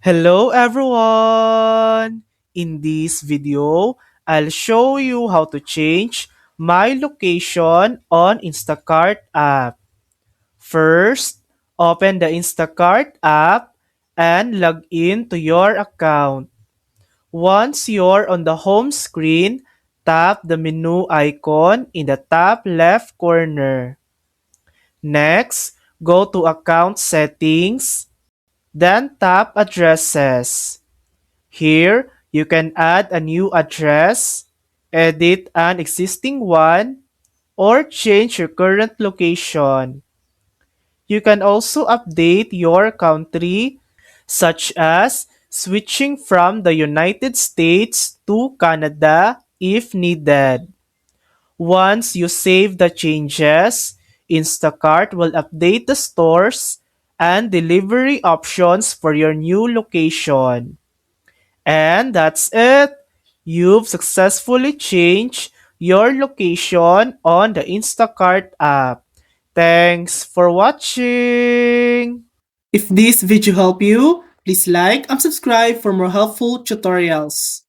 Hello everyone! In this video, I'll show you how to change my location on Instacart app. First, open the Instacart app and log in to your account. Once you're on the home screen, tap the menu icon in the top left corner. Next, go to Account Settings, then tap Addresses. Here, you can add a new address, edit an existing one, or change your current location. You can also update your country, such as switching from the United States to Canada if needed. Once you save the changes, Instacart will update the stores and delivery options for your new location. And that's it. You've successfully changed your location on the Instacart app. Thanks for watching. If this video helped you, please like and subscribe for more helpful tutorials.